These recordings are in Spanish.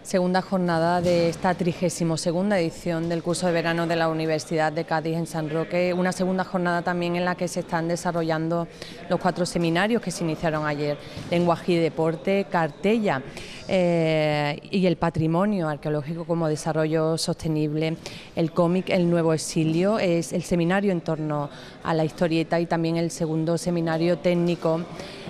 Segunda jornada de esta 32ª edición del curso de verano de la Universidad de Cádiz en San Roque, una segunda jornada también en la que se están desarrollando los 4 seminarios que se iniciaron ayer: lenguaje y deporte, Cartella y el patrimonio arqueológico como desarrollo sostenible, el cómic El nuevo exilio, es el seminario en torno a la historieta y también el segundo seminario técnico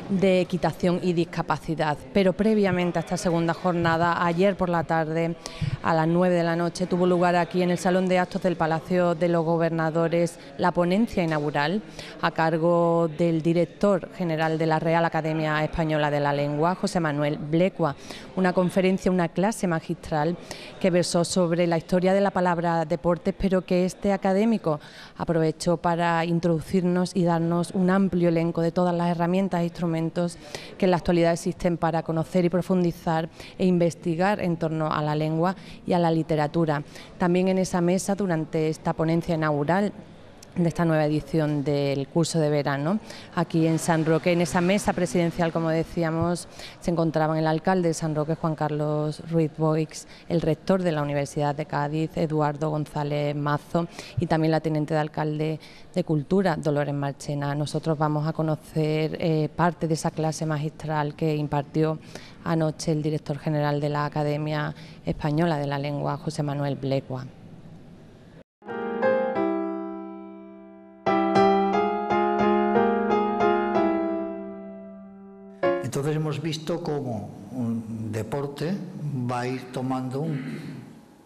de equitación y discapacidad. Pero previamente a esta segunda jornada, ayer por la tarde a las 9 de la noche, tuvo lugar aquí en el Salón de Actos del Palacio de los Gobernadores la ponencia inaugural a cargo del director general de la Real Academia Española de la Lengua, José Manuel Blecua, una conferencia, una clase magistral que versó sobre la historia de la palabra deportes, pero que este académico aprovechó para introducirnos y darnos un amplio elenco de todas las herramientas e instrumentos que en la actualidad existen para conocer y profundizar e investigar en torno a la lengua y a la literatura. También en esa mesa, durante esta ponencia inaugural de esta nueva edición del curso de verano, aquí en San Roque, en esa mesa presidencial, como decíamos, se encontraban el alcalde de San Roque, Juan Carlos Ruiz Boix, el rector de la Universidad de Cádiz, Eduardo González Mazo, y también la teniente de alcalde de Cultura, Dolores Marchena. Nosotros vamos a conocer parte de esa clase magistral que impartió anoche el director general de la Academia Española de la Lengua, José Manuel Blecua. Entonces hemos visto cómo un deporte va a ir tomando,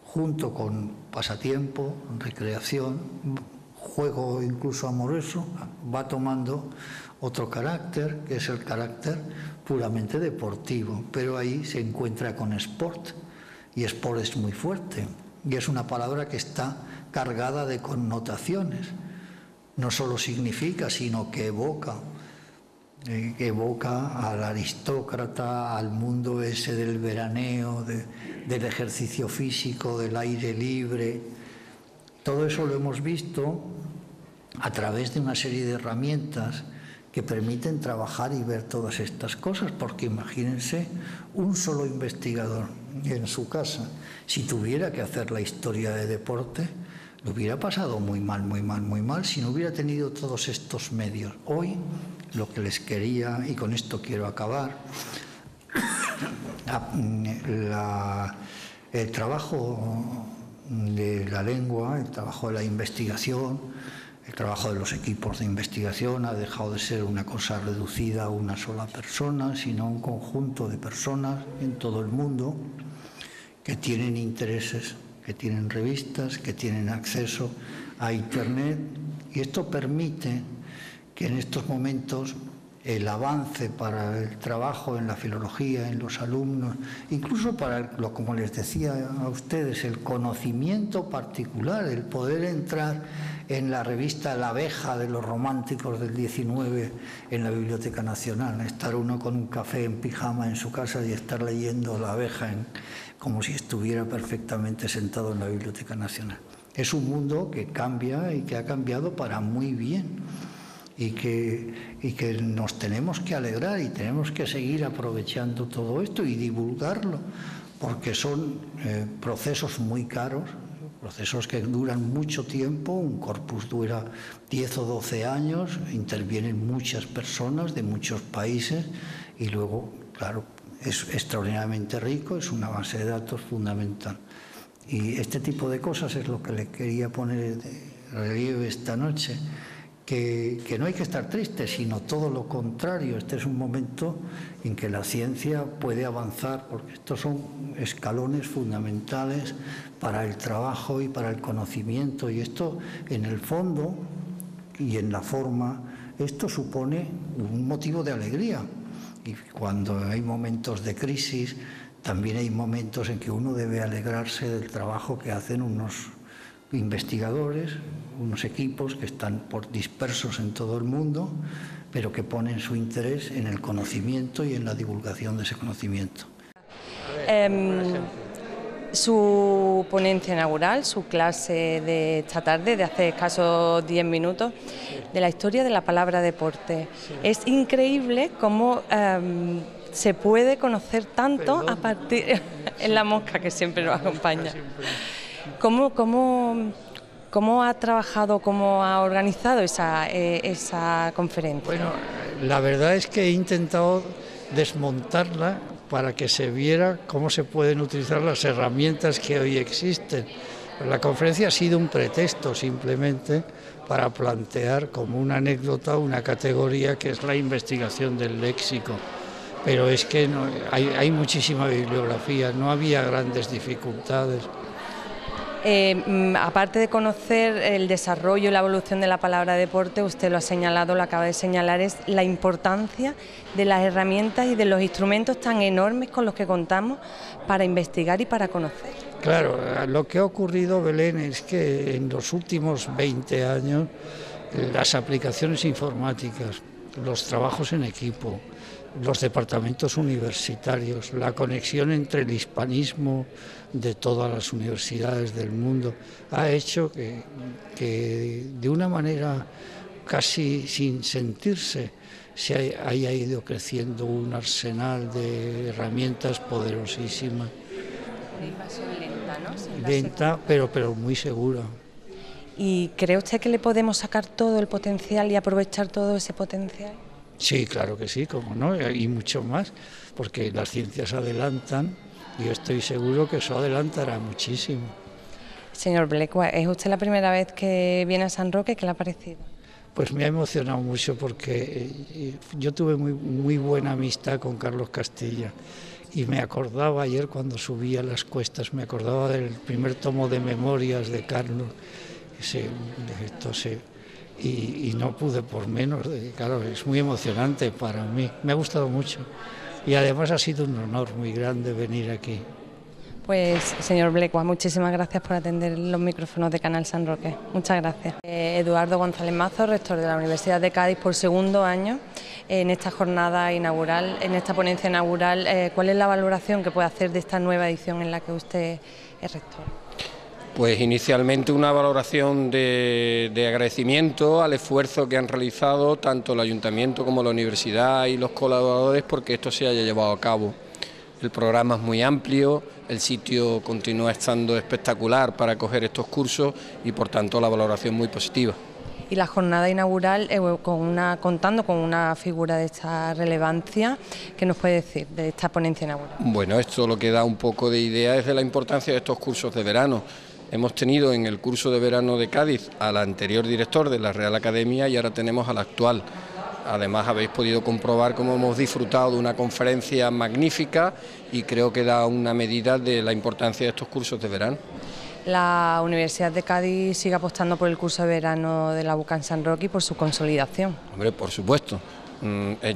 junto con pasatiempo, recreación, juego incluso amoroso, va tomando otro carácter, que es el carácter puramente deportivo, pero ahí se encuentra con sport, y sport es muy fuerte, y es una palabra que está cargada de connotaciones. No solo significa, sino que evoca al aristócrata, al mundo ese del veraneo, del ejercicio físico, del aire libre. Todo eso lo hemos visto a través de una serie de herramientas que permiten trabajar y ver todas estas cosas, porque imagínense un solo investigador en su casa, si tuviera que hacer la historia de deporte, lo hubiera pasado muy mal, muy mal, muy mal, si no hubiera tenido todos estos medios. Hoy, lo que les quería, y con esto quiero acabar, el trabajo de la lengua, el trabajo de la investigación, el trabajo de los equipos de investigación ha dejado de ser una cosa reducida a una sola persona, sino un conjunto de personas en todo el mundo que tienen intereses, que tienen revistas, que tienen acceso a Internet, y esto permite que en estos momentos el avance para el trabajo en la filología, en los alumnos, incluso para, como les decía a ustedes, el conocimiento particular, el poder entrar en la revista La Abeja de los románticos del 19 en la Biblioteca Nacional, estar uno con un café en pijama en su casa y estar leyendo La Abeja como si estuviera perfectamente sentado en la Biblioteca Nacional. Es un mundo que cambia y que ha cambiado para muy bien. Y que nos tenemos que alegrar y tenemos que seguir aprovechando todo esto y divulgarlo, porque son procesos muy caros, procesos que duran mucho tiempo. Un corpus dura 10 o 12 años, intervienen muchas personas de muchos países y luego, claro, es extraordinariamente rico, es una base de datos fundamental. Y este tipo de cosas es lo que le quería poner de relieve esta noche. Que no hay que estar triste, sino todo lo contrario. Este es un momento en que la ciencia puede avanzar, porque estos son escalones fundamentales para el trabajo y para el conocimiento, y esto en el fondo y en la forma, esto supone un motivo de alegría. Y cuando hay momentos de crisis, también hay momentos en que uno debe alegrarse del trabajo que hacen unos investigadores, unos equipos que están dispersos en todo el mundo, pero que ponen su interés en el conocimiento y en la divulgación de ese conocimiento. Su ponencia inaugural, su clase de esta tarde, de hace escasos 10 minutos, de la historia de la palabra deporte. Es increíble cómo se puede conocer tanto a partir... Es la mosca que siempre nos acompaña. ¿Cómo ha trabajado, cómo ha organizado esa conferencia? Bueno, la verdad es que he intentado desmontarla para que se viera cómo se pueden utilizar las herramientas que hoy existen. La conferencia ha sido un pretexto simplemente para plantear como una anécdota una categoría que es la investigación del léxico. Pero es que no, hay muchísima bibliografía, no había grandes dificultades. Aparte de conocer el desarrollo y la evolución de la palabra deporte, usted lo ha señalado, lo acaba de señalar, es la importancia de las herramientas y de los instrumentos tan enormes con los que contamos para investigar y para conocer. Claro, lo que ha ocurrido, Belén, es que en los últimos 20 años las aplicaciones informáticas, los trabajos en equipo, los departamentos universitarios, la conexión entre el hispanismo de todas las universidades del mundo, ha hecho que de una manera casi sin sentirse se haya ido creciendo un arsenal de herramientas poderosísimas. De invasión lenta, ¿no? Lenta, pero muy segura. ¿Y cree usted que le podemos sacar todo el potencial y aprovechar todo ese potencial? Sí, claro que sí, cómo no, y mucho más, porque las ciencias adelantan y yo estoy seguro que eso adelantará muchísimo. Señor Blecua, ¿es usted la primera vez que viene a San Roque? ¿Qué le ha parecido? Pues me ha emocionado mucho porque yo tuve muy buena amistad con Carlos Castilla y me acordaba ayer cuando subía las cuestas, me acordaba del primer tomo de memorias de Carlos, y no pude por menos, claro, es muy emocionante para mí, me ha gustado mucho y además ha sido un honor muy grande venir aquí. Pues, señor Blecua, muchísimas gracias por atender los micrófonos de Canal San Roque. Muchas gracias. Eduardo González Mazo, rector de la Universidad de Cádiz por segundo año, en esta jornada inaugural, en esta ponencia inaugural, ¿cuál es la valoración que puede hacer de esta nueva edición en la que usted es rector? Pues inicialmente una valoración de agradecimiento al esfuerzo que han realizado tanto el Ayuntamiento como la Universidad y los colaboradores porque esto se haya llevado a cabo. El programa es muy amplio, el sitio continúa estando espectacular para acoger estos cursos y por tanto la valoración muy positiva. Y la jornada inaugural, contando con una figura de esta relevancia, ¿qué nos puede decir de esta ponencia inaugural? Bueno, esto lo que da un poco de idea es de la importancia de estos cursos de verano. Hemos tenido en el curso de verano de Cádiz al anterior director de la Real Academia y ahora tenemos al actual. Además habéis podido comprobar cómo hemos disfrutado de una conferencia magnífica y creo que da una medida de la importancia de estos cursos de verano. La Universidad de Cádiz sigue apostando por el curso de verano de la UCA en San Roque y por su consolidación. Hombre, por supuesto.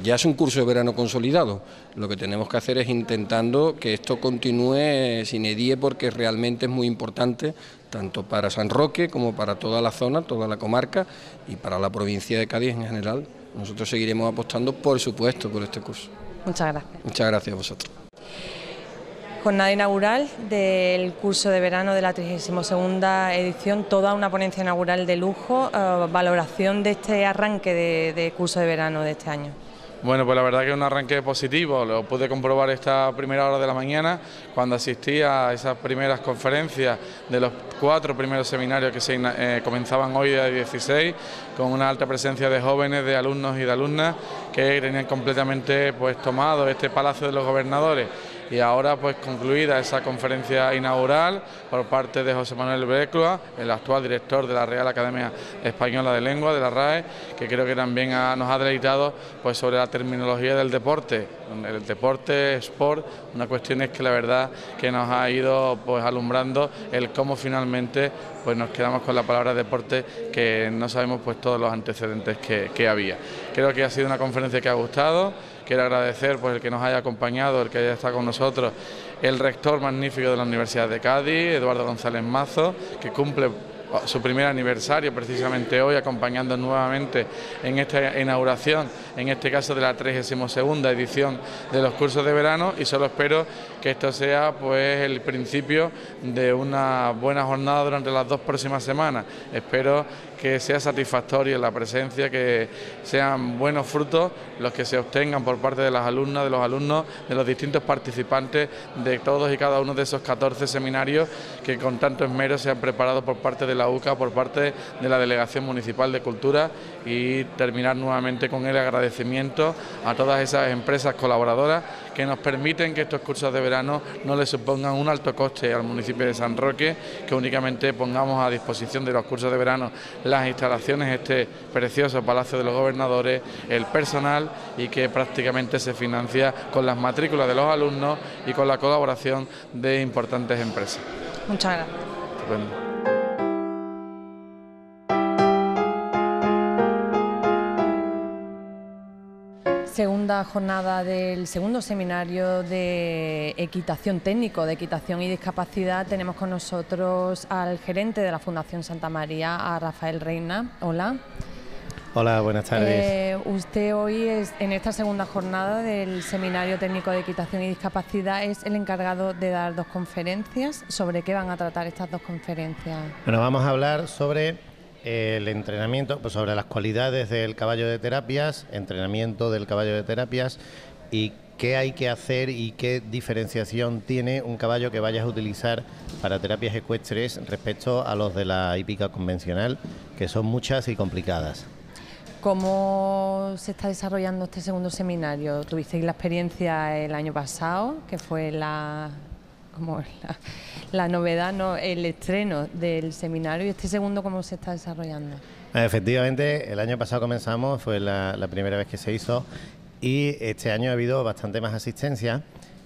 Ya es un curso de verano consolidado. Lo que tenemos que hacer es intentando que esto continúe sine die porque realmente es muy importante tanto para San Roque como para toda la zona, toda la comarca y para la provincia de Cádiz en general. Nosotros seguiremos apostando, por supuesto, por este curso. Muchas gracias. Muchas gracias a vosotros. Jornada inaugural del curso de verano de la 32ª edición, toda una ponencia inaugural de lujo, valoración de este arranque de curso de verano de este año. Bueno, pues la verdad que es un arranque positivo, lo pude comprobar esta primera hora de la mañana cuando asistí a esas primeras conferencias de los 4 primeros seminarios que comenzaban hoy a 16, con una alta presencia de jóvenes, de alumnos y de alumnas que tenían completamente tomado este Palacio de los Gobernadores. Y ahora pues concluida esa conferencia inaugural por parte de José Manuel Blecua, el actual director de la Real Academia Española de Lengua, de la RAE, que creo que también nos ha deleitado pues sobre la terminología del deporte, el deporte, sport, una cuestión es que la verdad que nos ha ido pues alumbrando el cómo finalmente pues nos quedamos con la palabra deporte, que no sabemos pues todos los antecedentes que había. Creo que ha sido una conferencia que ha gustado. Quiero agradecer pues el que nos haya acompañado, el que haya estado con nosotros, el rector magnífico de la Universidad de Cádiz, Eduardo González Mazo, que cumple su primer aniversario precisamente hoy, acompañando nuevamente en esta inauguración, en este caso de la 32ª edición de los cursos de verano, y solo espero que esto sea pues el principio de una buena jornada durante las 2 próximas semanas. Espero que sea satisfactorio la presencia, que sean buenos frutos los que se obtengan por parte de las alumnas, de los alumnos, de los distintos participantes de todos y cada uno de esos 14 seminarios que con tanto esmero se han preparado por parte de la UCA, por parte de la Delegación Municipal de Cultura, y terminar nuevamente con el agradecimiento a todas esas empresas colaboradoras que nos permiten que estos cursos de verano no les supongan un alto coste al municipio de San Roque, que únicamente pongamos a disposición de los cursos de verano las instalaciones, este precioso Palacio de los Gobernadores, el personal, y que prácticamente se financia con las matrículas de los alumnos y con la colaboración de importantes empresas. Muchas gracias. Estupendo. Segunda jornada del segundo seminario de equitación técnico, de equitación y discapacidad. Tenemos con nosotros al gerente de la Fundación Santa María, a Rafael Reina. Hola. Hola, buenas tardes. Usted hoy, en esta segunda jornada del Seminario Técnico de Equitación y Discapacidad, es el encargado de dar 2 conferencias. ¿Sobre qué van a tratar estas 2 conferencias? Bueno, vamos a hablar sobre el entrenamiento, pues sobre las cualidades del caballo de terapias, entrenamiento del caballo de terapias y qué hay que hacer y qué diferenciación tiene un caballo que vayas a utilizar para terapias ecuestres respecto a los de la hípica convencional, que son muchas y complicadas. ¿Cómo se está desarrollando este segundo seminario? ¿Tuvisteis la experiencia el año pasado, que fue la novedad, ¿no?, el estreno del seminario, y este segundo cómo se está desarrollando? Efectivamente, el año pasado comenzamos, fue la primera vez que se hizo, y este año ha habido bastante más asistencia.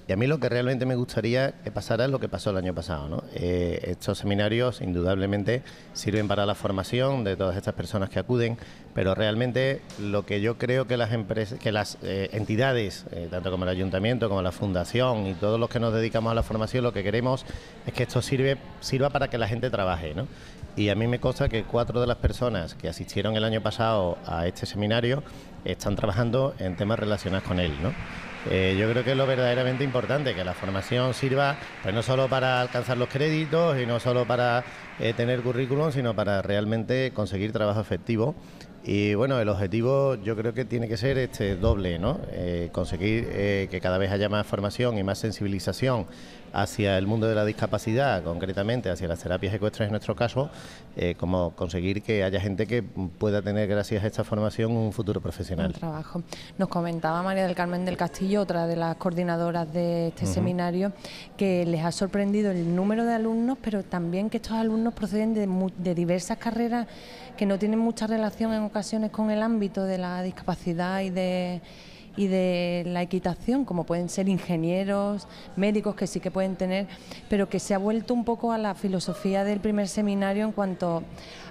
Y a mí lo que realmente me gustaría que pasara es lo que pasó el año pasado, ¿no? Estos seminarios indudablemente sirven para la formación de todas estas personas que acuden, pero realmente lo que yo creo que las empresas, que las entidades, tanto como el ayuntamiento como la fundación y todos los que nos dedicamos a la formación, lo que queremos es que esto sirva para que la gente trabaje, ¿no? Y a mí me consta que 4 de las personas que asistieron el año pasado a este seminario están trabajando en temas relacionados con él, ¿no? Yo creo que es lo verdaderamente importante, que la formación sirva pues no solo para alcanzar los créditos y no solo para tener currículum, sino para realmente conseguir trabajo efectivo. Y bueno, el objetivo yo creo que tiene que ser doble, ¿no? Conseguir que cada vez haya más formación y más sensibilización hacia el mundo de la discapacidad, concretamente hacia las terapias ecuestres en nuestro caso, como conseguir que haya gente que pueda tener, gracias a esta formación, un futuro profesional. Un trabajo. Nos comentaba María del Carmen del Castillo, otra de las coordinadoras de este seminario, que les ha sorprendido el número de alumnos, pero también que estos alumnos proceden de diversas carreras que no tienen mucha relación en ocasiones con el ámbito de la discapacidad y de la equitación, como pueden ser ingenieros, médicos, que sí que pueden tener, pero que se ha vuelto un poco a la filosofía del primer seminario en cuanto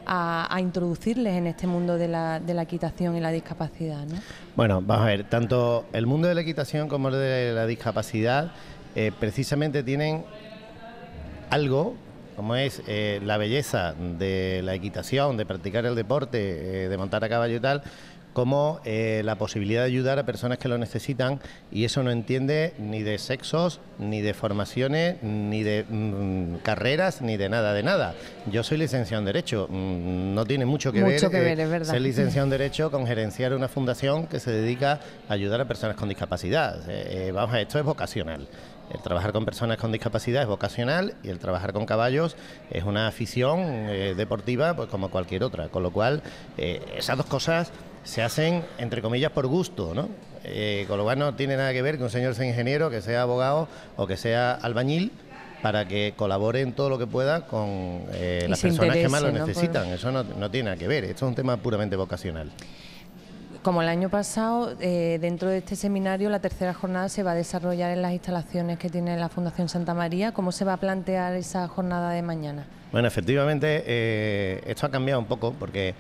a introducirles en este mundo de la equitación y la discapacidad, ¿no? Bueno, vamos a ver, tanto el mundo de la equitación como el de la discapacidad precisamente tienen algo, como es la belleza de la equitación, de practicar el deporte, de montar a caballo y tal, como la posibilidad de ayudar a personas que lo necesitan, y eso no entiende ni de sexos, ni de formaciones, ni de carreras, ni de nada. Yo soy licenciado en Derecho, no tiene mucho que ver, es verdad, ser licenciado en Derecho con gerenciar una fundación que se dedica a ayudar a personas con discapacidad. Vamos a ver, esto es vocacional. El trabajar con personas con discapacidad es vocacional y el trabajar con caballos es una afición deportiva, pues como cualquier otra, con lo cual esas dos cosas se hacen, entre comillas, por gusto, ¿no? Con lo cual no tiene nada que ver que un señor sea ingeniero, que sea abogado o que sea albañil, para que colabore en todo lo que pueda con las personas que más lo necesitan. Eso no tiene nada que ver, esto es un tema puramente vocacional. Como el año pasado, dentro de este seminario, la tercera jornada se va a desarrollar en las instalaciones que tiene la Fundación Santa María. ¿Cómo se va a plantear esa jornada de mañana? Bueno, efectivamente, esto ha cambiado un poco porque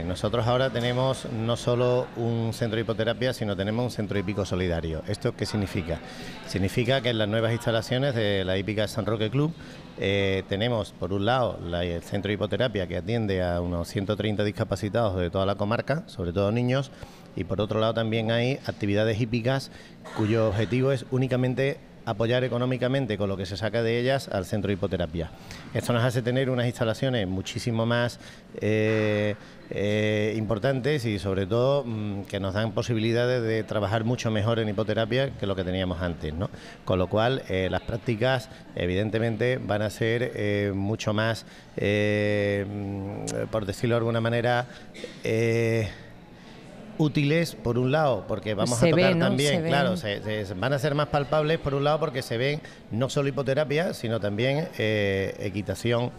nosotros ahora tenemos no solo un centro de hipoterapia, sino tenemos un centro hípico solidario. ¿Esto qué significa? Significa que en las nuevas instalaciones de la hípica San Roque Club tenemos, por un lado, el centro de hipoterapia, que atiende a unos 130 discapacitados de toda la comarca, sobre todo niños, y por otro lado también hay actividades hípicas cuyo objetivo es únicamente apoyar económicamente con lo que se saca de ellas al centro de hipoterapia. Esto nos hace tener unas instalaciones muchísimo más importantes y sobre todo que nos dan posibilidades de trabajar mucho mejor en hipoterapia que lo que teníamos antes, ¿no? Con lo cual las prácticas evidentemente van a ser mucho más, por decirlo de alguna manera, útiles por un lado porque vamos a tocar también, claro, van a ser más palpables por un lado porque se ven no solo hipoterapia sino también equitación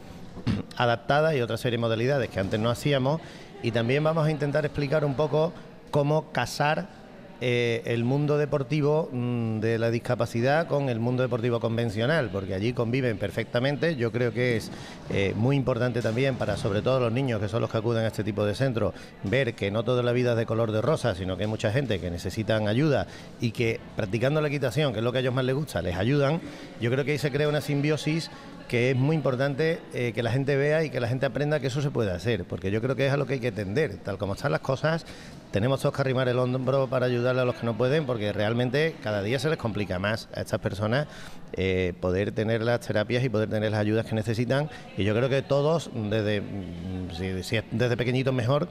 adaptada y otra serie de modalidades que antes no hacíamos, y también vamos a intentar explicar un poco cómo casar el mundo deportivo de la discapacidad con el mundo deportivo convencional, porque allí conviven perfectamente. Yo creo que es muy importante también para sobre todo los niños que son los que acuden a este tipo de centros, ver que no toda la vida es de color de rosa, sino que hay mucha gente que necesitan ayuda y que practicando la equitación, que es lo que a ellos más les gusta, les ayudan. Yo creo que ahí se crea una simbiosis que es muy importante que la gente vea y que la gente aprenda que eso se puede hacer, porque yo creo que es a lo que hay que tender. Tal como están las cosas, tenemos todos que arrimar el hombro para ayudarle a los que no pueden, porque realmente cada día se les complica más a estas personas poder tener las terapias y poder tener las ayudas que necesitan, y yo creo que todos, si es desde pequeñitos mejor,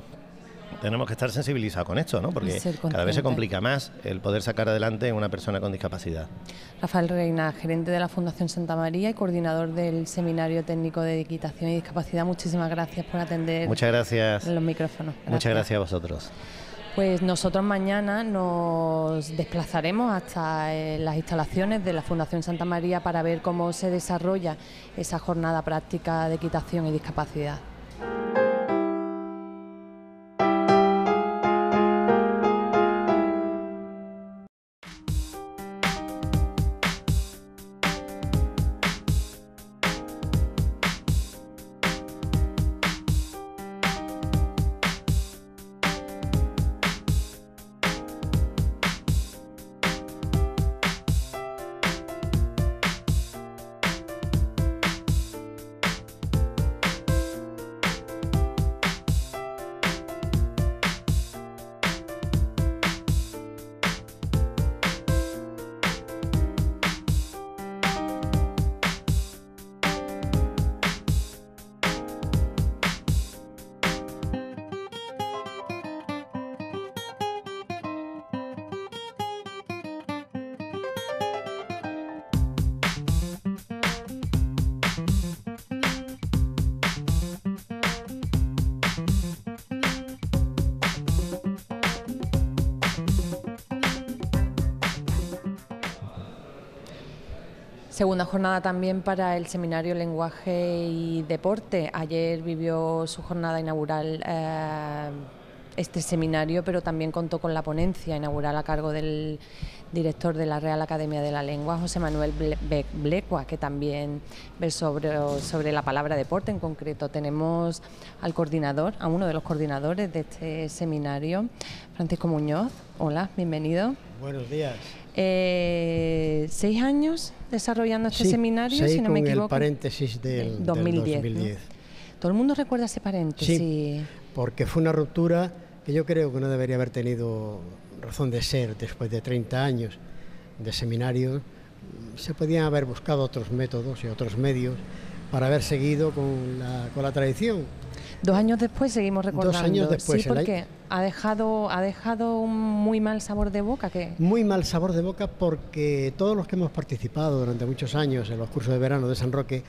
tenemos que estar sensibilizados con esto, ¿no? Porque cada vez se complica más el poder sacar adelante a una persona con discapacidad. Rafael Reina, gerente de la Fundación Santa María y coordinador del Seminario Técnico de Equitación y Discapacidad, muchísimas gracias por atender. Muchas gracias. Los micrófonos. Gracias. Muchas gracias a vosotros. Pues nosotros mañana nos desplazaremos hasta las instalaciones de la Fundación Santa María para ver cómo se desarrolla esa jornada práctica de equitación y discapacidad. Segunda jornada también para el Seminario Lenguaje y Deporte. Ayer vivió su jornada inaugural este seminario, pero también contó con la ponencia inaugural a cargo del director de la Real Academia de la Lengua, José Manuel Blecua, que también ve sobre la palabra deporte. En concreto tenemos al coordinador, a uno de los coordinadores de este seminario, Francisco Muñoz. Hola, bienvenido. Buenos días. 6 años desarrollando este seminario, si no me equivoco. El paréntesis del 2010. ¿No? ¿Todo el mundo recuerda ese paréntesis? Sí, porque fue una ruptura que yo creo que no debería haber tenido razón de ser después de 30 años de seminario. Se podían haber buscado otros métodos y otros medios para haber seguido con la tradición. 2 años después seguimos recordando. 2 años después. Sí, porque ha dejado un muy mal sabor de boca. Muy mal sabor de boca porque todos los que hemos participado durante muchos años en los cursos de verano de San Roque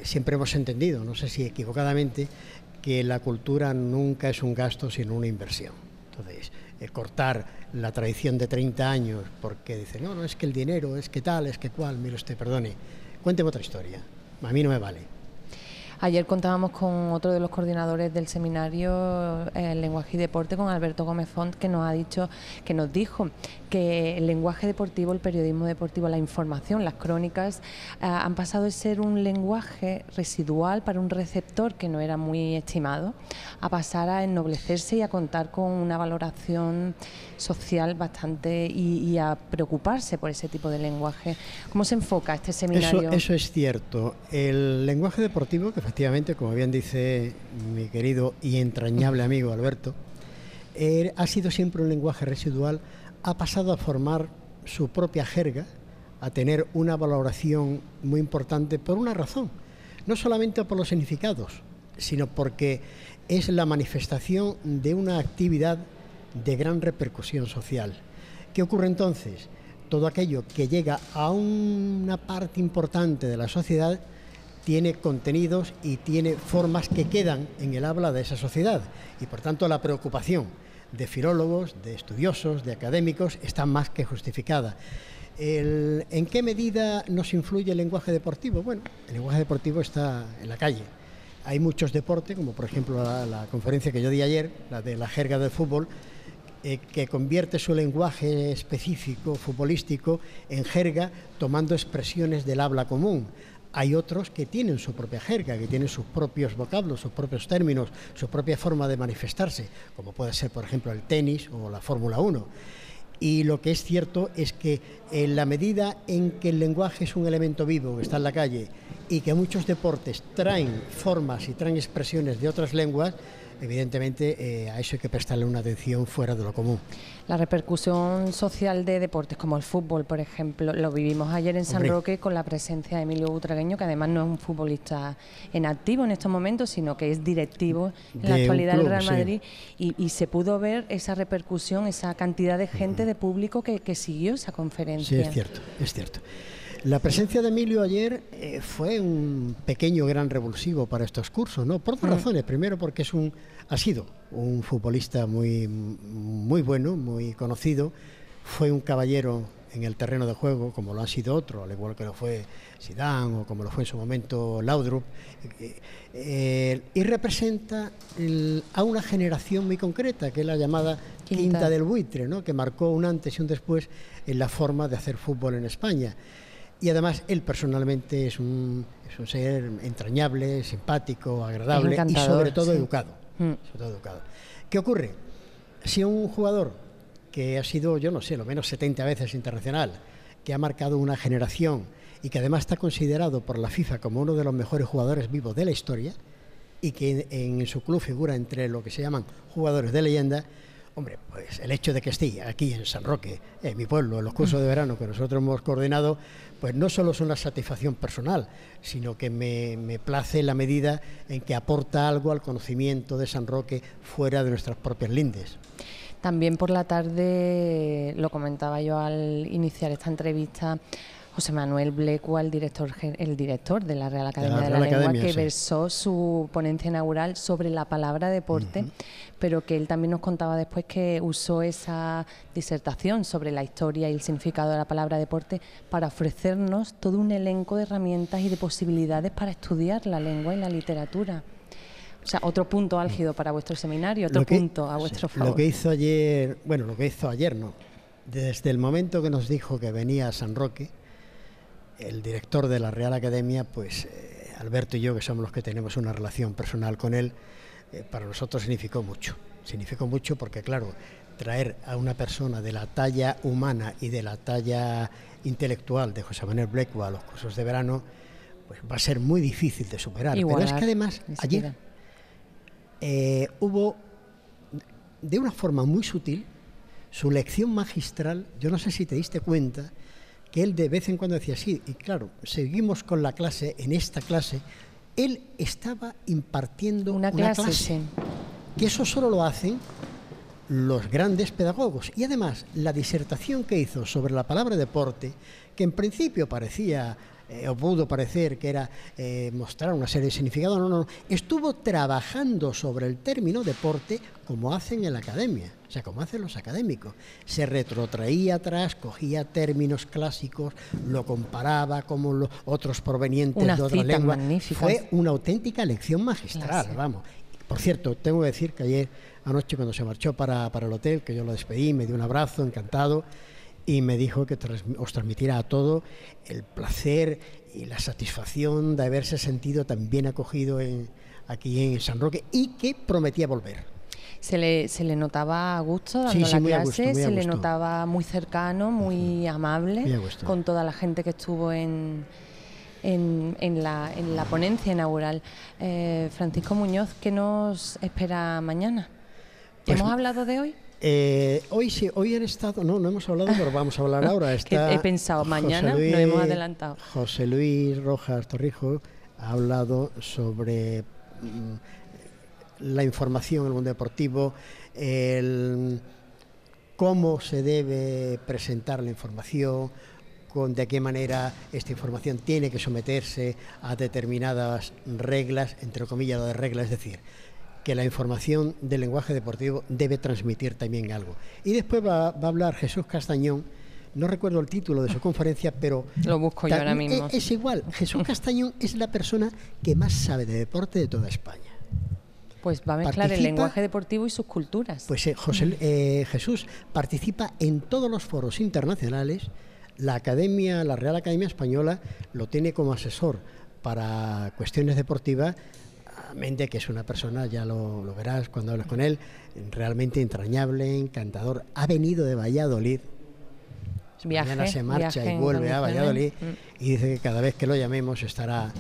siempre hemos entendido, no sé si equivocadamente, que la cultura nunca es un gasto sino una inversión. Entonces, cortar la tradición de 30 años porque dice, no, es que el dinero, es que tal, es que cual, mire usted, perdone, cuénteme otra historia, a mí no me vale. Ayer contábamos con otro de los coordinadores del seminario Lenguaje y Deporte, con Alberto Gómez Font, que nos dijo que el lenguaje deportivo, el periodismo deportivo, la información, las crónicas han pasado de ser un lenguaje residual para un receptor que no era muy estimado, a pasar a ennoblecerse y a contar con una valoración social bastante y a preocuparse por ese tipo de lenguaje. ¿Cómo se enfoca este seminario? Eso es cierto. El lenguaje deportivo, que efectivamente, como bien dice mi querido y entrañable amigo Alberto, ha sido siempre un lenguaje residual, ha pasado a formar su propia jerga, a tener una valoración muy importante por una razón, no solamente por los significados, sino porque es la manifestación de una actividad de gran repercusión social. ¿Qué ocurre entonces? Todo aquello que llega a una parte importante de la sociedad tiene contenidos y tiene formas que quedan en el habla de esa sociedad, y por tanto la preocupación de filólogos, de estudiosos, de académicos está más que justificada. ¿En qué medida nos influye el lenguaje deportivo? Bueno, el lenguaje deportivo está en la calle. Hay muchos deportes, como por ejemplo la conferencia que yo di ayer, la de la jerga del fútbol, que convierte su lenguaje específico, futbolístico, en jerga, tomando expresiones del habla común. Hay otros que tienen su propia jerga, que tienen sus propios vocablos, sus propios términos, su propia forma de manifestarse, como puede ser, por ejemplo, el tenis o la Fórmula 1. Y lo que es cierto es que en la medida en que el lenguaje es un elemento vivo que está en la calle y que muchos deportes traen formas y traen expresiones de otras lenguas, evidentemente a eso hay que prestarle una atención fuera de lo común. La repercusión social de deportes como el fútbol, por ejemplo, lo vivimos ayer en San Roque con la presencia de Emilio Butragueño, que además no es un futbolista en activo en estos momentos, sino que es directivo en la actualidad del Real Madrid, y se pudo ver esa repercusión, esa cantidad de gente, de público que siguió esa conferencia. Sí, es cierto, es cierto. La presencia de Emilio ayer fue un pequeño gran revulsivo para estos cursos, ¿no? Por dos razones. Primero, porque ha sido un futbolista muy bueno, muy conocido. Fue un caballero en el terreno de juego, como lo han sido otros, al igual que lo fue Zidane o como lo fue en su momento Laudrup. Y representa a una generación muy concreta, que es la llamada Quinta del Buitre, ¿no? Que marcó un antes y un después en la forma de hacer fútbol en España. Y además él personalmente es un ser entrañable, simpático, agradable y sobre todo educado. Sobre todo educado. ¿Qué ocurre? Si un jugador que ha sido, yo no sé, lo menos 70 veces internacional, que ha marcado una generación y que además está considerado por la FIFA como uno de los mejores jugadores vivos de la historia, y que en su club figura entre lo que se llaman jugadores de leyenda, hombre, pues el hecho de que esté aquí en San Roque, en mi pueblo, en los cursos de verano que nosotros hemos coordinado, pues no solo es una satisfacción personal, sino que me place la medida en que aporta algo al conocimiento de San Roque fuera de nuestras propias lindes. También por la tarde, lo comentaba yo al iniciar esta entrevista, José Manuel Blecua, el director de la Real Academia de la Lengua, que versó su ponencia inaugural sobre la palabra deporte, pero que él también nos contaba después que usó esa disertación sobre la historia y el significado de la palabra deporte para ofrecernos todo un elenco de herramientas y de posibilidades para estudiar la lengua y la literatura. O sea, otro punto álgido para vuestro seminario, otro punto a vuestro favor. Lo que hizo ayer, bueno, lo que hizo ayer no, desde el momento que nos dijo que venía a San Roque, el director de la Real Academia, pues Alberto y yo, que somos los que tenemos una relación personal con él, para nosotros significó mucho. Significó mucho porque, claro, traer a una persona de la talla humana y de la talla intelectual de José Manuel Blecua a los cursos de verano, pues va a ser muy difícil de superar. Pero es que además ayer hubo, de una forma muy sutil, su lección magistral. Yo no sé si te diste cuenta que él de vez en cuando decía sí, y claro, seguimos con la clase. En esta clase él estaba impartiendo una clase, sí. Que eso solo lo hacen los grandes pedagogos. Y además la disertación que hizo sobre la palabra deporte, que en principio parecía o pudo parecer que era mostrar una serie de significados, no, estuvo trabajando sobre el término deporte como hacen en la academia, o sea, como hacen los académicos. Se retrotraía atrás, cogía términos clásicos, lo comparaba como los otros provenientes de otras lenguas. Fue una auténtica lección magistral, vamos. Por cierto, tengo que decir que ayer anoche, cuando se marchó para el hotel, que yo lo despedí, me dio un abrazo, encantado, y me dijo que os transmitiera a todo el placer y la satisfacción de haberse sentido tan bien acogido aquí en San Roque, y que prometía volver. Se le notaba a gusto dando la clase, se le notaba muy cercano, muy amable con toda la gente que estuvo en la ponencia inaugural. Francisco Muñoz, ¿qué nos espera mañana? ¿Hemos hablado de hoy? Hoy sí, hoy han estado, no hemos hablado, pero vamos a hablar ahora. He pensado, mañana nos hemos adelantado. José Luis Rojas Torrijos ha hablado sobre la información en el mundo deportivo, cómo se debe presentar la información, de qué manera esta información tiene que someterse a determinadas reglas, entre comillas de reglas, es decir, que la información del lenguaje deportivo debe transmitir también algo. Y después va a hablar Jesús Castañón, no recuerdo el título de su conferencia, pero lo busco yo ahora mismo. Es igual, Jesús Castañón es la persona que más sabe de deporte de toda España. Pues va a mezclar el lenguaje deportivo y sus culturas. Pues Jesús participa en todos los foros internacionales. La Real Academia Española lo tiene como asesor para cuestiones deportivas. Mente, que es una persona, ya lo verás cuando hables con él, realmente entrañable, encantador. Ha venido de Valladolid. Mañana se marcha y vuelve a Valladolid y dice que cada vez que lo llamemos estará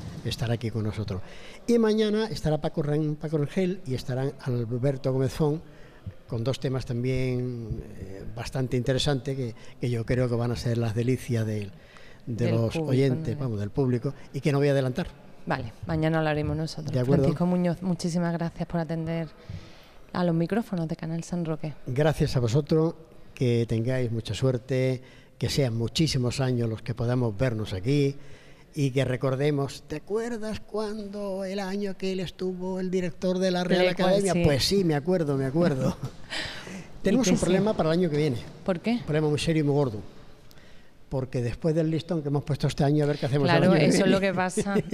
aquí con nosotros. Y mañana estará Paco Rangel y estarán Alberto Gómez Font con dos temas también bastante interesantes que yo creo que van a ser las delicias de los público, oyentes, del público, y que no voy a adelantar. Vale, mañana lo haremos nosotros. ¿De acuerdo? Francisco Muñoz, muchísimas gracias por atender a los micrófonos de Canal San Roque. Gracias a vosotros, que tengáis mucha suerte, que sean muchísimos años los que podamos vernos aquí y que recordemos, ¿te acuerdas cuando el año que él estuvo el director de la Real Academia? Sí. Pues sí, me acuerdo. Tenemos un problema para el año que viene. ¿Por qué? Un problema muy serio y muy gordo. Porque después del listón que hemos puesto este año, a ver qué hacemos. Claro, el año que eso viene.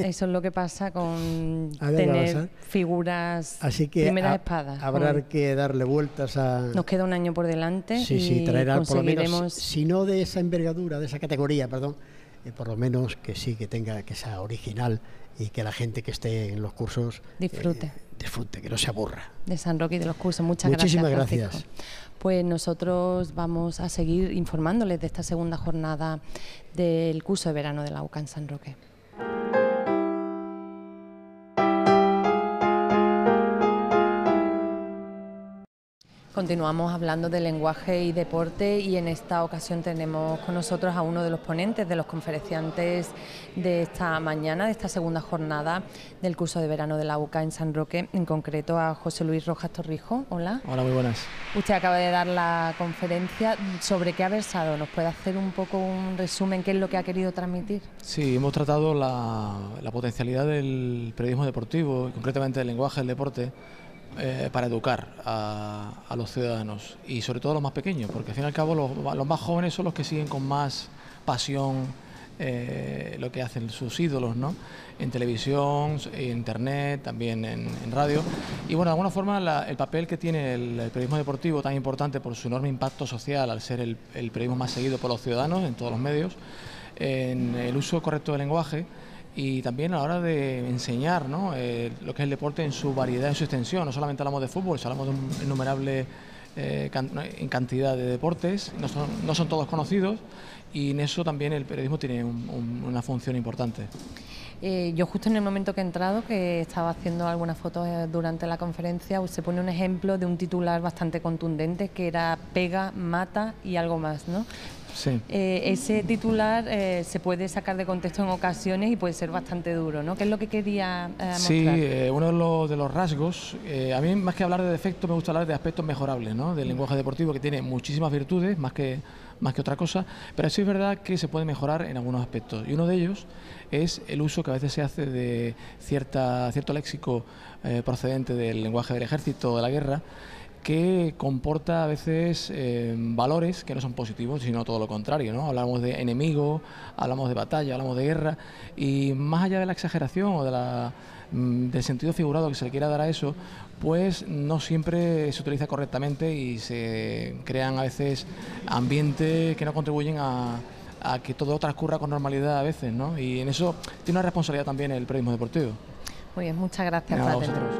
Eso es lo que pasa con tener figuras, así que primeras espadas. Habrá que darle vueltas a... Nos queda un año por delante. Sí, traer por lo menos, si no de esa envergadura, de esa categoría, perdón, por lo menos que sí, que sea original y que la gente que esté en los cursos disfrute, que no se aburra. De San Roque y de los cursos. Muchísimas gracias. Pues nosotros vamos a seguir informándoles de esta segunda jornada del curso de verano de la UCA en San Roque. Continuamos hablando de lenguaje y deporte y en esta ocasión tenemos con nosotros a uno de los ponentes, de los conferenciantes de esta mañana, de esta segunda jornada del curso de verano de la UCA en San Roque, en concreto a José Luis Rojas Torrijos. Hola. Hola, muy buenas. Usted acaba de dar la conferencia. ¿Sobre qué ha versado? ¿Nos puede hacer un poco un resumen? ¿Qué es lo que ha querido transmitir? Sí, hemos tratado la potencialidad del periodismo deportivo y concretamente del lenguaje del deporte para educar a los ciudadanos y sobre todo a los más pequeños, porque al fin y al cabo los más jóvenes son los que siguen con más pasión lo que hacen sus ídolos, ¿no? En televisión, en internet, también en radio. Y bueno, de alguna forma el papel que tiene el periodismo deportivo, tan importante por su enorme impacto social, al ser el periodismo más seguido por los ciudadanos en todos los medios, en el uso correcto del lenguaje y también a la hora de enseñar, ¿no? Lo que es el deporte en su variedad, en su extensión. No solamente hablamos de fútbol, hablamos de un innumerable en cantidad de deportes, no son todos conocidos y en eso también el periodismo tiene una función importante. Yo justo en el momento que he entrado, que estaba haciendo algunas fotos durante la conferencia, usted pone un ejemplo de un titular bastante contundente que era pega, mata y algo más, ¿no? Sí. Ese titular se puede sacar de contexto en ocasiones y puede ser bastante duro, ¿no? ¿Qué es lo que quería mostrar? Sí, uno de los rasgos, a mí más que hablar de defectos me gusta hablar de aspectos mejorables, ¿no? Del lenguaje deportivo, que tiene muchísimas virtudes, más que otra cosa, pero sí es verdad que se puede mejorar en algunos aspectos y uno de ellos es el uso que a veces se hace de cierto léxico procedente del lenguaje del ejército o de la guerra, que comporta a veces valores que no son positivos, sino todo lo contrario, ¿no? Hablamos de enemigo, hablamos de batalla, hablamos de guerra, y más allá de la exageración o del sentido figurado que se le quiera dar a eso, pues no siempre se utiliza correctamente y se crean a veces ambientes que no contribuyen a que todo transcurra con normalidad a veces, ¿no? Y en eso tiene una responsabilidad también el periodismo deportivo. Muy bien, muchas gracias por atendernos.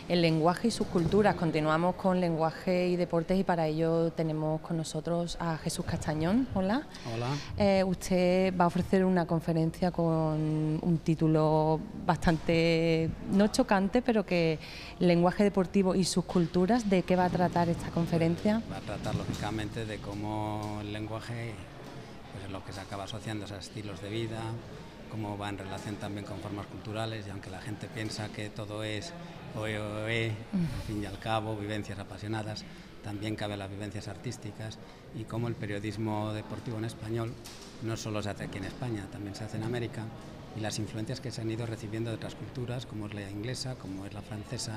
el lenguaje y sus culturas. Continuamos con lenguaje y deportes y para ello tenemos con nosotros a Jesús Castañón. Hola. Hola. Usted va a ofrecer una conferencia con un título bastante, no chocante, pero que lenguaje deportivo y sus culturas. ¿De qué va a tratar esta conferencia? Va a tratar lógicamente de cómo el lenguaje pues, es lo que se acaba asociando a estilos de vida, cómo va en relación también con formas culturales, y aunque la gente piensa que todo es oe, al fin y al cabo, vivencias apasionadas, también caben las vivencias artísticas, y cómo el periodismo deportivo en español no solo se hace aquí en España, también se hace en América, y las influencias que se han ido recibiendo de otras culturas, como es la inglesa, como es la francesa,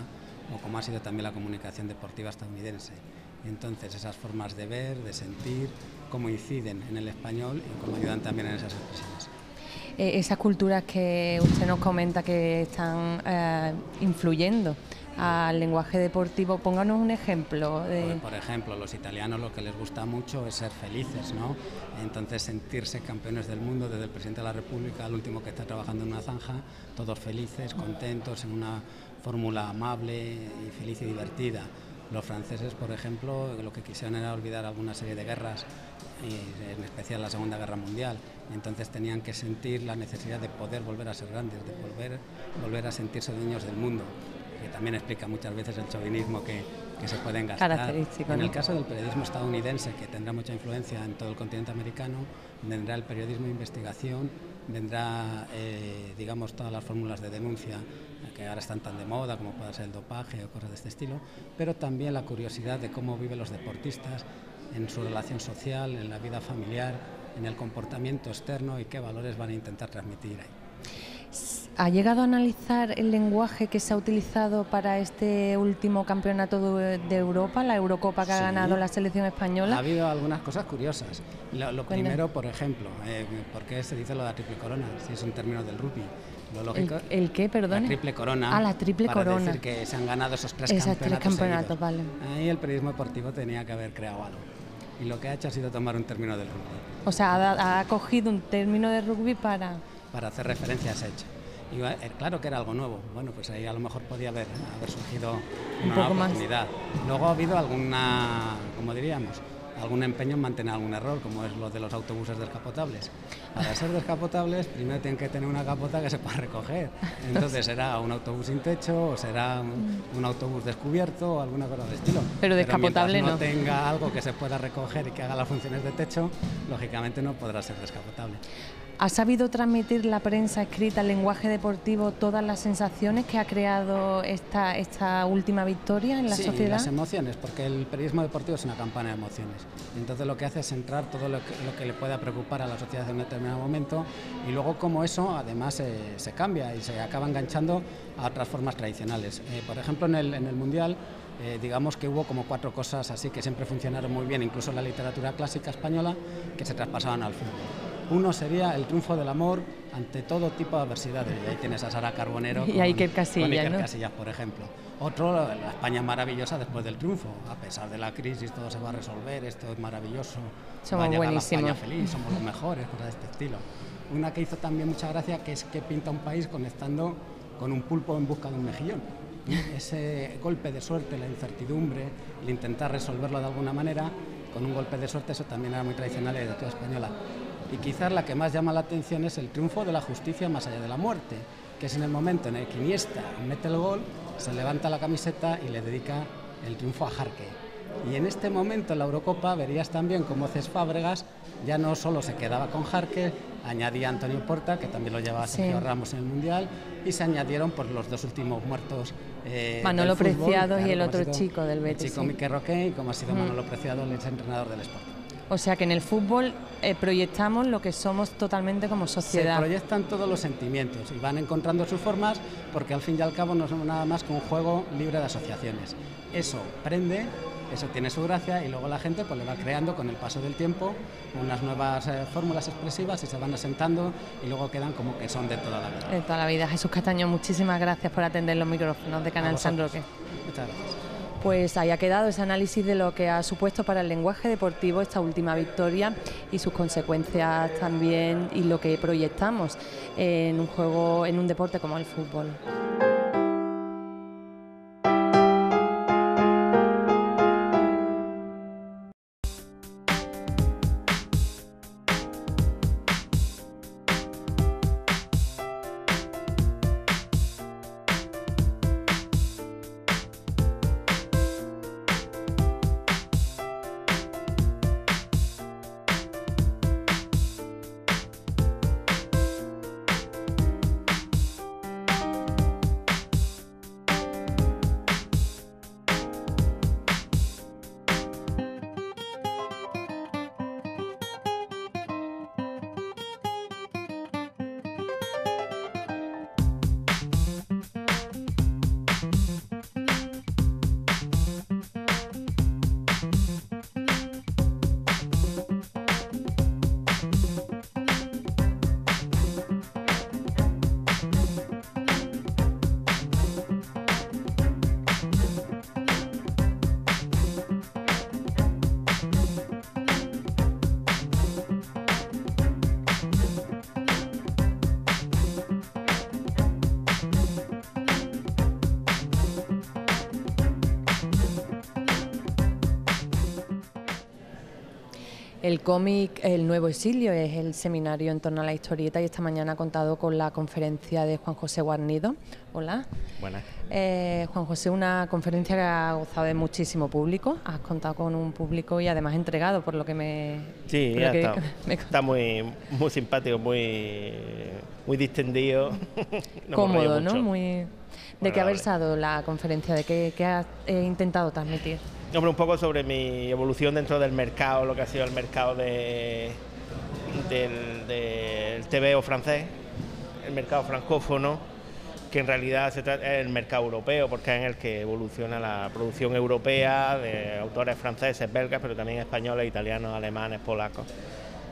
o como ha sido también la comunicación deportiva estadounidense. Y entonces esas formas de ver, de sentir, cómo inciden en el español y cómo ayudan también en esas expresiones. Esas culturas que usted nos comenta que están influyendo al lenguaje deportivo, pónganos un ejemplo. Por ejemplo, los italianos lo que les gusta mucho es ser felices, ¿no? Entonces sentirse campeones del mundo, desde el presidente de la República al último que está trabajando en una zanja, todos felices, contentos, en una fórmula amable y feliz y divertida. Los franceses, por ejemplo, lo que quisieron era olvidar alguna serie de guerras, en especial la Segunda Guerra Mundial. Entonces tenían que sentir la necesidad de poder volver a ser grandes, de volver a sentirse dueños del mundo, que también explica muchas veces el chauvinismo que se pueden gastar. Característico, en ¿no? el caso del periodismo estadounidense, que tendrá mucha influencia en todo el continente americano, vendrá el periodismo de investigación, vendrá, digamos, todas las fórmulas de denuncia que ahora están tan de moda, como puede ser el dopaje o cosas de este estilo, pero también la curiosidad de cómo viven los deportistas en su relación social, en la vida familiar, en el comportamiento externo y qué valores van a intentar transmitir ahí. ¿Ha llegado a analizar el lenguaje que se ha utilizado para este último campeonato de Europa, la Eurocopa que ha ganado la selección española? Ha habido algunas cosas curiosas. Lo primero, por ejemplo, ¿por qué se dice lo de la triple corona? Si es un término del rugby. Lo lógico, ¿El qué, perdón? La triple corona. La triple para corona. Decir que se han ganado esos tres campeonatos, vale. Ahí el periodismo deportivo tenía que haber creado algo. Y lo que ha hecho ha sido tomar un término del rugby. O sea, ha cogido un término de rugby para hacer referencia a ese hecho. Y claro que era algo nuevo. Bueno, pues ahí a lo mejor podía haber surgido una nueva oportunidad. Luego ha habido como diríamos, algún empeño en mantener algún error, como es lo de los autobuses descapotables. Para ser descapotables, primero tienen que tener una capota que se pueda recoger. Entonces será un autobús sin techo, o será un autobús descubierto, o alguna cosa del estilo. Pero descapotable no tenga algo que se pueda recoger y que haga las funciones de techo, lógicamente no podrá ser descapotable. ¿Ha sabido transmitir la prensa escrita, el lenguaje deportivo, todas las sensaciones que ha creado esta última victoria en la sociedad? Sí, las emociones, porque el periodismo deportivo es una campana de emociones. Entonces lo que hace es centrar todo lo que le pueda preocupar a la sociedad en un determinado momento, y luego cómo eso además se cambia y se acaba enganchando a otras formas tradicionales. Por ejemplo, en el Mundial, digamos que hubo como 4 cosas así que siempre funcionaron muy bien, incluso en la literatura clásica española, que se traspasaban al fútbol. Uno sería el triunfo del amor ante todo tipo de adversidades. Y ahí tienes a Sara Carbonero y Iker Casillas, ¿no? Casillas, por ejemplo. Otro, la España maravillosa después del triunfo. A pesar de la crisis, todo se va a resolver, esto es maravilloso. Somos buenísimos. La España feliz, somos los mejores, cosas de este estilo. Una que hizo también mucha gracia, que es que pinta un país conectando con un pulpo en busca de un mejillón. Ese golpe de suerte, la incertidumbre, el intentar resolverlo de alguna manera, con un golpe de suerte, eso también era muy tradicional de la literatura española. Y quizás la que más llama la atención es el triunfo de la justicia más allá de la muerte, que es en el momento en el que Iniesta mete el gol, se levanta la camiseta y le dedica el triunfo a Jarque. Y en este momento en la Eurocopa verías también cómo Cés Fábregas ya no solo se quedaba con Jarque, añadía a Antonio Porta, que también lo llevaba Sergio Ramos en el Mundial, y se añadieron por los 2 últimos muertos Manolo del fútbol, Preciado y el otro chico del Betis. El chico Miquel Roque, y como ha sido Manolo Preciado, el exentrenador del Sporting. O sea que en el fútbol proyectamos lo que somos totalmente como sociedad. Se proyectan todos los sentimientos y van encontrando sus formas, porque al fin y al cabo no somos nada más que un juego libre de asociaciones. Eso prende, eso tiene su gracia, y luego la gente pues le va creando con el paso del tiempo unas nuevas fórmulas expresivas y se van asentando y luego quedan como que son de toda la vida. De toda la vida. Jesús Castañón, muchísimas gracias por atender los micrófonos de Canal San Roque. Muchas gracias. Pues ahí ha quedado ese análisis de lo que ha supuesto para el lenguaje deportivo esta última victoria y sus consecuencias también, y lo que proyectamos en un deporte como el fútbol. El cómic El Nuevo Exilio es el seminario en torno a la historieta y esta mañana ha contado con la conferencia de Juan José Guarnido. Hola. Buenas. Juan José, una conferencia que ha gozado de muchísimo público. Has contado con un público y además entregado, por lo que me... Sí, ya está muy simpático, muy distendido. Cómodo, ¿no? Muy... ¿De qué ha versado la conferencia? ¿De qué has intentado transmitir? Hombre, un poco sobre mi evolución dentro del mercado, lo que ha sido el mercado del TVO francés, el mercado francófono, que en realidad es el mercado europeo, porque es en el que evoluciona la producción europea de autores franceses, belgas, pero también españoles, italianos, alemanes, polacos,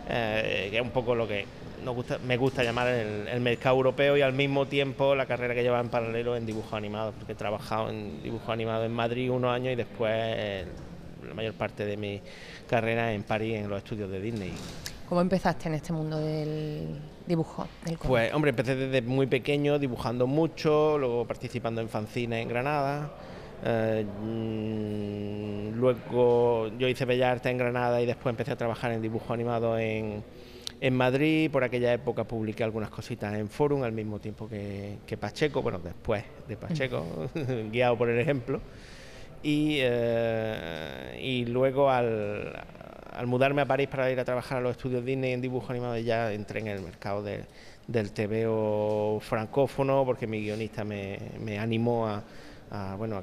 que es un poco lo que me gusta llamar el mercado europeo, y al mismo tiempo la carrera que lleva en paralelo en dibujo animado, porque he trabajado en dibujo animado en Madrid unos años y después la mayor parte de mi carrera en París, en los estudios de Disney. ¿Cómo empezaste en este mundo del dibujo? Pues, hombre, empecé desde muy pequeño dibujando mucho, luego participando en fanzines en Granada. Luego yo hice Bellas Artes en Granada y después empecé a trabajar en dibujo animado en Madrid. Por aquella época publiqué algunas cositas en Forum al mismo tiempo que Pacheco, bueno, después de Pacheco, guiado por el ejemplo. Y luego al mudarme a París para ir a trabajar a los estudios Disney en dibujo animado, ya entré en el mercado del TVO francófono, porque mi guionista me animó a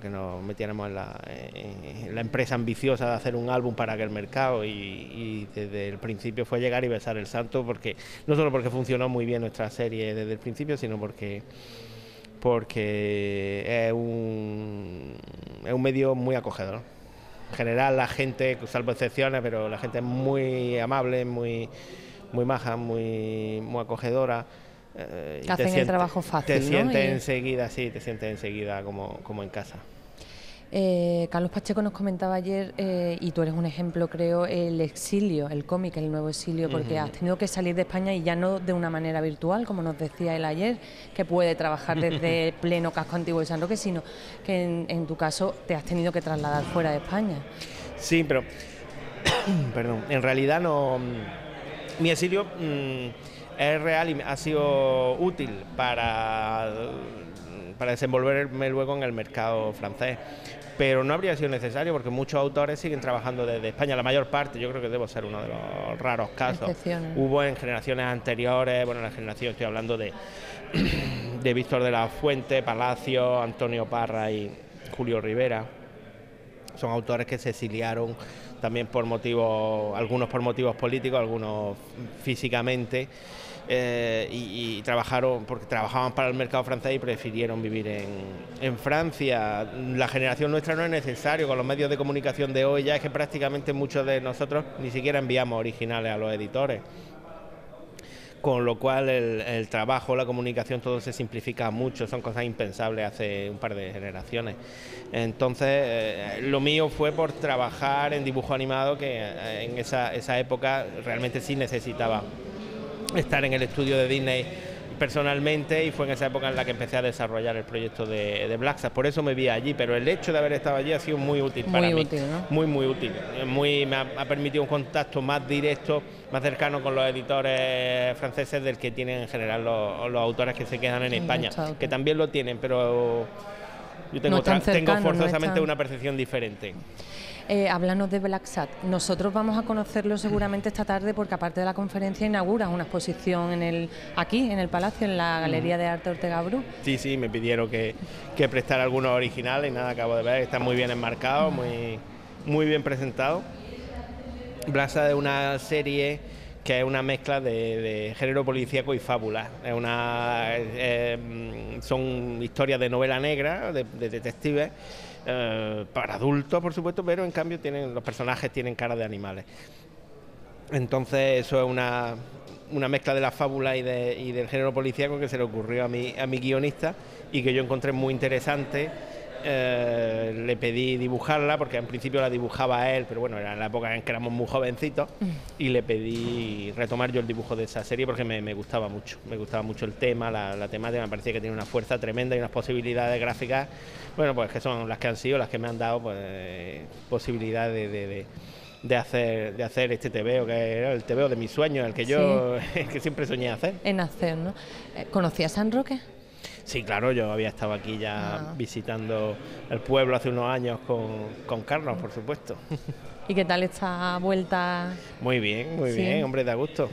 que nos metiéramos en la empresa ambiciosa de hacer un álbum para aquel mercado, y desde el principio fue llegar y besar el santo, porque no solo porque funcionó muy bien nuestra serie desde el principio, sino porque es un medio muy acogedor. En general la gente, salvo excepciones, pero la gente es muy amable, muy maja, muy acogedora. Que hacen el trabajo fácil, te sientes ¿no? enseguida, sí, te sientes enseguida como en casa. Carlos Pacheco nos comentaba ayer, y tú eres un ejemplo, creo, el exilio, el cómic, el nuevo exilio, porque has tenido que salir de España, y ya no de una manera virtual, como nos decía él ayer, que puede trabajar desde pleno casco antiguo de San Roque, sino que en tu caso te has tenido que trasladar fuera de España. Sí, pero perdón, en realidad no. Mi exilio es real y ha sido útil para desenvolverme luego en el mercado francés, pero no habría sido necesario, porque muchos autores siguen trabajando desde España, la mayor parte. Yo creo que debo ser uno de los raros casos. Hubo en generaciones anteriores, bueno, la generación, estoy hablando de Víctor de la Fuente, Palacio, Antonio Parra y Julio Rivera. Son autores que se exiliaron también algunos por motivos políticos, algunos físicamente, y trabajaban para el mercado francés y prefirieron vivir en Francia. La generación nuestra no es necesario, con los medios de comunicación de hoy ya es que prácticamente muchos de nosotros ni siquiera enviamos originales a los editores, con lo cual el trabajo, la comunicación, todo se simplifica mucho, son cosas impensables hace un par de generaciones. Entonces, lo mío fue por trabajar en dibujo animado, que en esa época realmente sí necesitaba estar en el estudio de Disney personalmente, y fue en esa época en la que empecé a desarrollar el proyecto de Black Sad. Por eso me vi allí, pero el hecho de haber estado allí ha sido muy útil para mí. Muy útil, ¿no? Muy útil. Me ha permitido un contacto más directo, más cercano con los editores franceses del que tienen en general los autores que se quedan en España, que también lo tienen, pero yo tengo forzosamente una percepción diferente. Háblanos de Black Sad. Nosotros vamos a conocerlo seguramente esta tarde, porque aparte de la conferencia inauguras una exposición aquí en el Palacio, en la Galería de Arte Ortega Bru. Sí, me pidieron que prestara algunos originales, y nada, acabo de ver, está muy bien enmarcado, muy bien presentado. Black Sad es una serie que es una mezcla de género policíaco y fábula. Son historias de novela negra, de detectives, para adultos, por supuesto, pero en cambio los personajes tienen cara de animales. Entonces eso es una mezcla de la fábula y del género policíaco que se le ocurrió a mi guionista, y que yo encontré muy interesante. Le pedí dibujarla, porque en principio la dibujaba él, pero bueno, era en la época en que éramos muy jovencitos, y le pedí retomar yo el dibujo de esa serie, porque me gustaba mucho el tema, la temática. Me parecía que tiene una fuerza tremenda y unas posibilidades gráficas, bueno, pues que son las que han sido, las que me han dado pues posibilidad de de hacer este tebeo, que era el tebeo de mis sueños, el que yo que siempre soñé hacer. En hacer, ¿no? ¿Conocías San Roque? Sí, claro, yo había estado aquí ya visitando el pueblo hace unos años con Carlos, por supuesto. ¿Y qué tal esta vuelta? Muy bien, hombre, da gusto.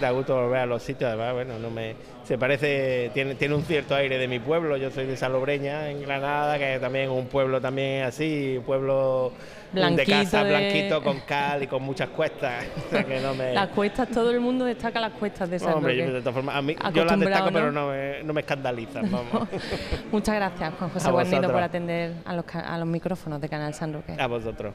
Da gusto volver a los sitios, además, bueno, se parece, tiene un cierto aire de mi pueblo. Yo soy de Salobreña, en Granada, que también es un pueblo también así, un pueblo de casa blanquito con cal y con muchas cuestas. O sea, que Las cuestas, todo el mundo destaca las cuestas de San Roque. Hombre, yo de todas formas, yo las destaco, ¿no? Pero no me escandalizan. Vamos. Muchas gracias, Juan José Guarnido, por atender a los micrófonos de Canal San Roque. A vosotros.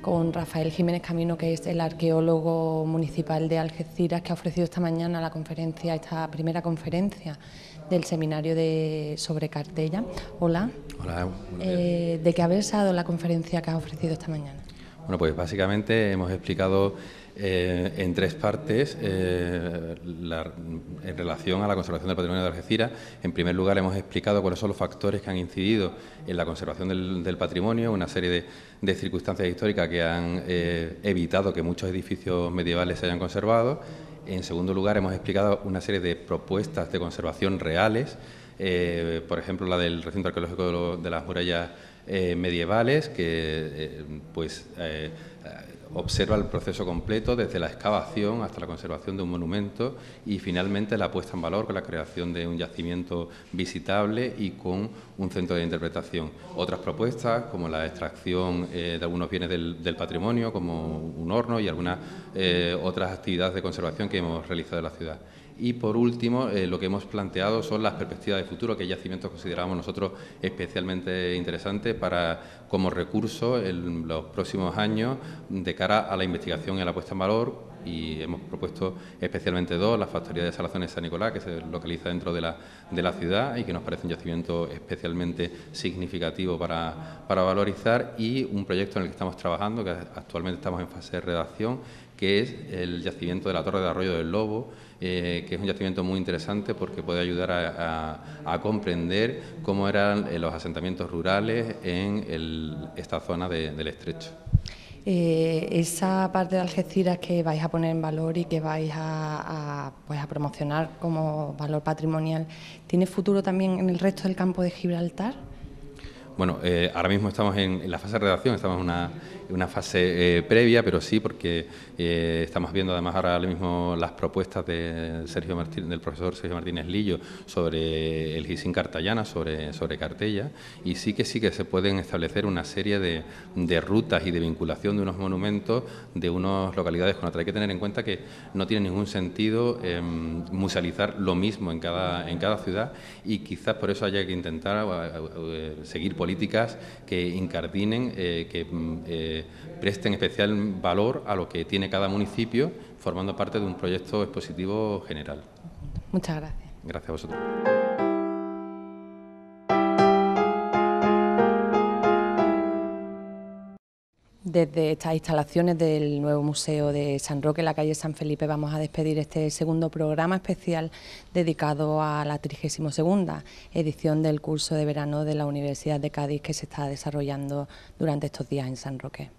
Con Rafael Jiménez Camino, que es el arqueólogo municipal de Algeciras, que ha ofrecido esta mañana esta primera conferencia del seminario sobre Cartella. Hola. Hola. ¿De qué ha versado la conferencia que has ofrecido esta mañana? Bueno, pues básicamente hemos explicado en tres partes en relación a la conservación del patrimonio de Algeciras. En primer lugar, hemos explicado cuáles son los factores que han incidido en la conservación del patrimonio, una serie de circunstancias históricas que han evitado que muchos edificios medievales se hayan conservado. En segundo lugar, hemos explicado una serie de propuestas de conservación reales, por ejemplo, la del recinto arqueológico de las murallas medievales, que observa el proceso completo desde la excavación hasta la conservación de un monumento y finalmente la puesta en valor con la creación de un yacimiento visitable y con un centro de interpretación. Otras propuestas como la extracción de algunos bienes del patrimonio, como un horno y algunas otras actividades de conservación que hemos realizado en la ciudad. Y por último, lo que hemos planteado son las perspectivas de futuro, que yacimientos consideramos nosotros especialmente interesantes como recurso en los próximos años de cara a la investigación y a la puesta en valor, y hemos propuesto especialmente dos: la factoría de Salazones San Nicolás, que se localiza dentro de la ciudad y que nos parece un yacimiento especialmente significativo para valorizar, y un proyecto en el que estamos trabajando, que actualmente estamos en fase de redacción, que es el yacimiento de la Torre de Arroyo del Lobo, que es un yacimiento muy interesante porque puede ayudar a comprender cómo eran los asentamientos rurales en esta zona del Estrecho. Esa parte de Algeciras que vais a poner en valor y que vais a promocionar como valor patrimonial, ¿tiene futuro también en el resto del campo de Gibraltar? Bueno, ahora mismo estamos en la fase de redacción, estamos en una fase previa, pero sí, porque estamos viendo además ahora mismo las propuestas del profesor Sergio Martínez Lillo sobre el Hisín Cartayana, sobre Cartella, y sí que se pueden establecer una serie de rutas y de vinculación de unos monumentos de unas localidades con otras. Hay que tener en cuenta que no tiene ningún sentido musealizar lo mismo en cada ciudad, y quizás por eso haya que intentar seguir políticas que incardinen, que presten especial valor a lo que tiene cada municipio, formando parte de un proyecto expositivo general. Muchas gracias. Gracias a vosotros. Desde estas instalaciones del nuevo Museo de San Roque en la calle San Felipe vamos a despedir este segundo programa especial dedicado a la 32ª edición del curso de verano de la Universidad de Cádiz que se está desarrollando durante estos días en San Roque.